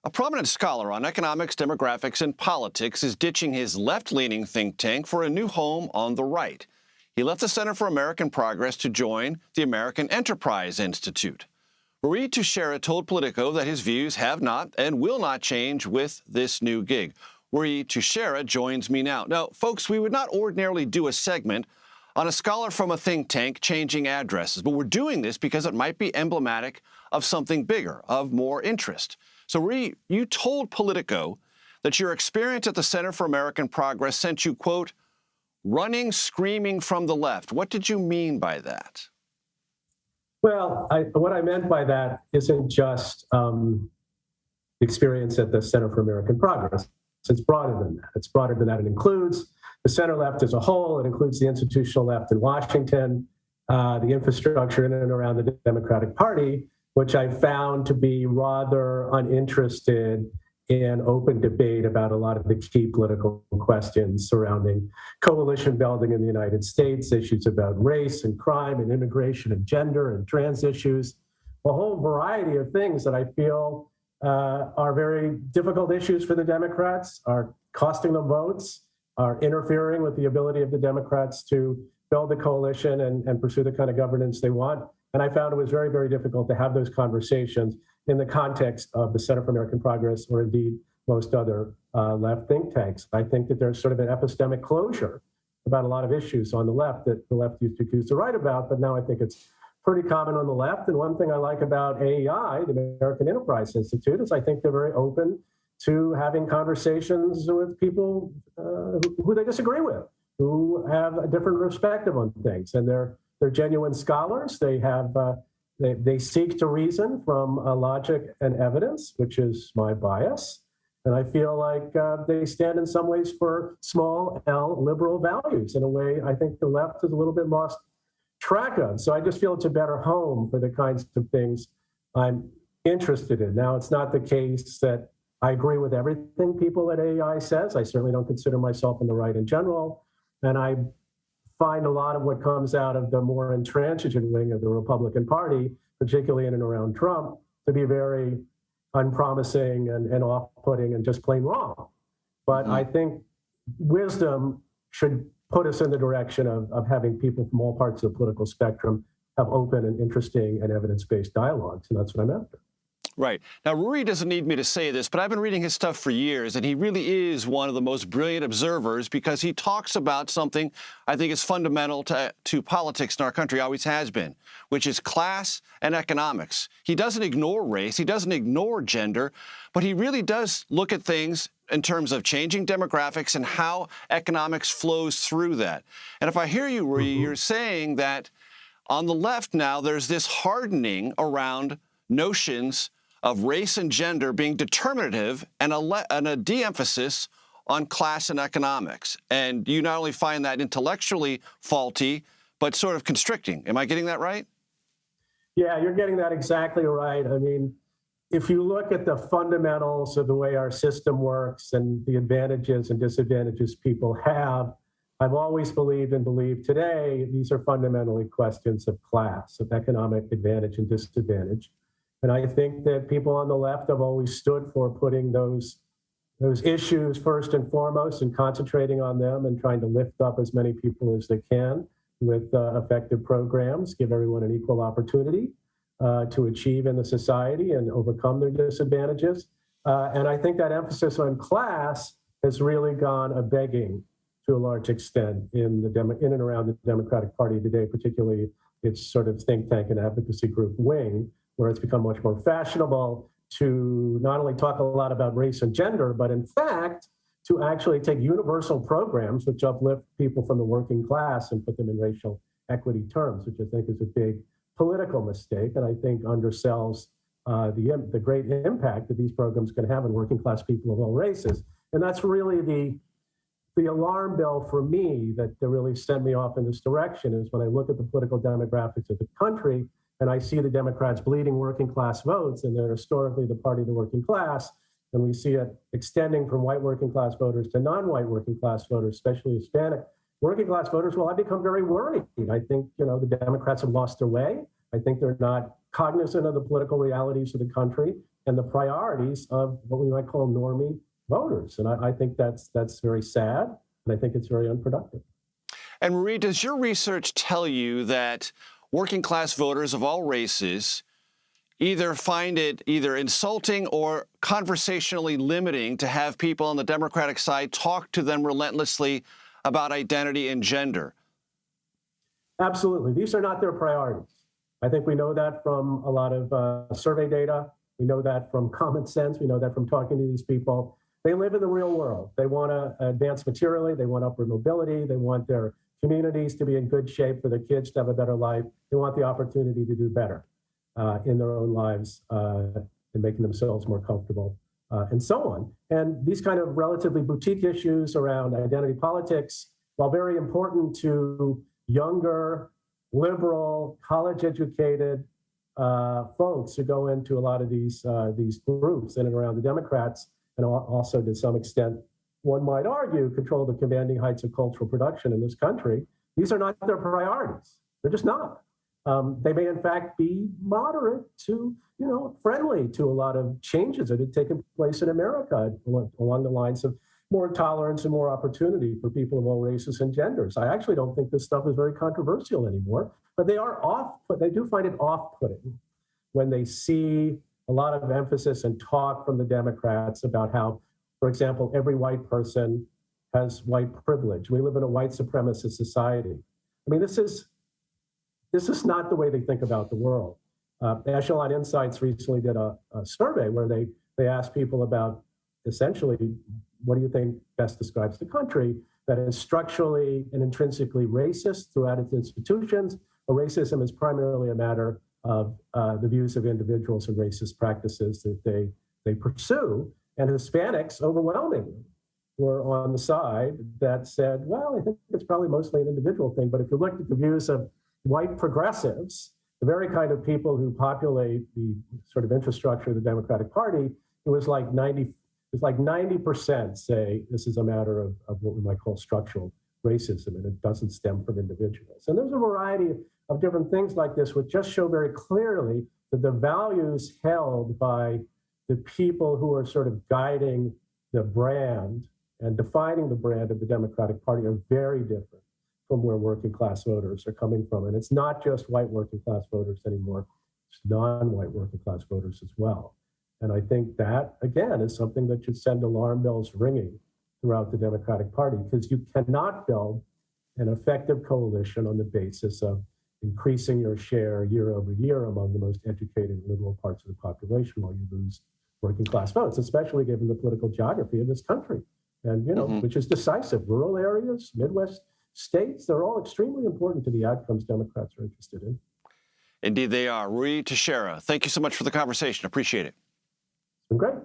A prominent scholar on economics, demographics, and politics is ditching his left-leaning think tank for a new home on the right. He left the Center for American Progress to join the American Enterprise Institute. Ruy Teixeira told Politico that his views have not and will not change with this new gig. Ruy Teixeira joins me now. Now, folks, we would not ordinarily do a segment on a scholar from a think tank changing addresses, but we're doing this because it might be emblematic of something bigger, of more interest. So, Ruy, you told Politico that your experience at the Center for American Progress sent you, quote, running, screaming from the left. What did you mean by that? Well, what I meant by that isn't just experience at the Center for American Progress. It's broader than that. It's broader than that. It includes the center left as a whole. It includes the institutional left in Washington, the infrastructure in and around the Democratic Party, which I found to be rather uninterested in open debate about a lot of the key political questions surrounding coalition building in the United States, issues about race and crime and immigration and gender and trans issues, a whole variety of things that I feel are very difficult issues for the Democrats, are costing them votes, are interfering with the ability of the Democrats to build a coalition and pursue the kind of governance they want. And I found it was very, very difficult to have those conversations in the context of the Center for American Progress, or indeed most other left think tanks. I think that there's sort of an epistemic closure about a lot of issues on the left that the left used to accuse the right about, but now I think it's pretty common on the left. And one thing I like about AEI, the American Enterprise Institute, is I think they're very open to having conversations with people who they disagree with, who have a different perspective on things. And they're genuine scholars. They have they seek to reason from logic and evidence, which is my bias. And I feel like they stand in some ways for small L liberal values in a way I think the left is a little bit lost track of. So I just feel it's a better home for the kinds of things I'm interested in. Now, it's not the case that I agree with everything people at AEI says. I certainly don't consider myself on the right in general. And I find a lot of what comes out of the more intransigent wing of the Republican Party, particularly in and around Trump, to be very unpromising and off-putting and just plain wrong. But I think wisdom should put us in the direction of having people from all parts of the political spectrum have open and interesting and evidence-based dialogues, and that's what I'm after. Right. Now, Ruy doesn't need me to say this, but I've been reading his stuff for years, and he really is one of the most brilliant observers because he talks about something I think is fundamental to politics in our country, always has been, which is class and economics. He doesn't ignore race, he doesn't ignore gender, but he really does look at things in terms of changing demographics and how economics flows through that. And if I hear you, Ruy, you're saying that on the left now there's this hardening around notions of race and gender being determinative and a de-emphasis on class and economics. And you not only find that intellectually faulty, but sort of constricting. Am I getting that right? Yeah, you're getting that exactly right. I mean, if you look at the fundamentals of the way our system works and the advantages and disadvantages people have, I've always believed and believe today, these are fundamentally questions of class, of economic advantage and disadvantage. And I think that people on the left have always stood for putting those issues first and foremost and concentrating on them and trying to lift up as many people as they can with effective programs, give everyone an equal opportunity to achieve in the society and overcome their disadvantages. And I think that emphasis on class has really gone a begging to a large extent in and around the Democratic Party today, particularly its sort of think tank and advocacy group wing, where it's become much more fashionable to not only talk a lot about race and gender, but in fact, to actually take universal programs which uplift people from the working class and put them in racial equity terms, which I think is a big political mistake, and I think undersells the great impact that these programs can have on working class people of all races. And that's really the alarm bell for me that really sent me off in this direction is when I look at the political demographics of the country and I see the Democrats bleeding working class votes, and they're historically the party of the working class, and we see it extending from white working class voters to non-white working class voters, especially Hispanic working class voters. Well, I become very worried. I think, the Democrats have lost their way. I think they're not cognizant of the political realities of the country. and the priorities of what we might call normie voters. And I think that's very sad, and I think it's very unproductive. And Ruy, does your research tell you that working class voters of all races either find it either insulting or conversationally limiting to have people on the Democratic side talk to them relentlessly about identity and gender? Absolutely. These are not their priorities. I think we know that from a lot of survey data. We know that from common sense. We know that from talking to these people. They live in the real world. They want to advance materially. They want upward mobility. They want their communities to be in good shape for their kids to have a better life. They want the opportunity to do better in their own lives and making themselves more comfortable and so on. And these kind of relatively boutique issues around identity politics, while very important to younger, liberal, college-educated folks who go into a lot of these groups in and around the Democrats, and also to some extent, one might argue, control the commanding heights of cultural production in this country. These are not their priorities. They're just not. They may, in fact, be moderate to, friendly to a lot of changes that have taken place in America along the lines of more tolerance and more opportunity for people of all races and genders. I actually don't think this stuff is very controversial anymore, but they do find it off-putting when they see a lot of emphasis and talk from the Democrats about how, for example, every white person has white privilege. We live in a white supremacist society. I mean, this is not the way they think about the world. Echelon Insights recently did a survey where they asked people about essentially, what do you think best describes the country that is structurally and intrinsically racist throughout its institutions, or racism is primarily a matter of the views of individuals and racist practices that they pursue. And Hispanics overwhelmingly were on the side that said, well, I think it's probably mostly an individual thing. But if you look at the views of white progressives, the very kind of people who populate the sort of infrastructure of the Democratic Party, it was like 90% say this is a matter of what we might call structural racism, and it doesn't stem from individuals. And there's a variety of different things like this, which just show very clearly that the values held by the people who are sort of guiding the brand and defining the brand of the Democratic Party are very different from where working class voters are coming from. And it's not just white working class voters anymore, it's non-white working class voters as well. And I think that, again, is something that should send alarm bells ringing throughout the Democratic Party, because you cannot build an effective coalition on the basis of increasing your share year over year among the most educated liberal parts of the population while you lose working class votes, especially given the political geography of this country. And, which is decisive. Rural areas, Midwest states, they're all extremely important to the outcomes Democrats are interested in. Indeed they are. Ruy Teixeira, thank you so much for the conversation. Appreciate it. It's been great.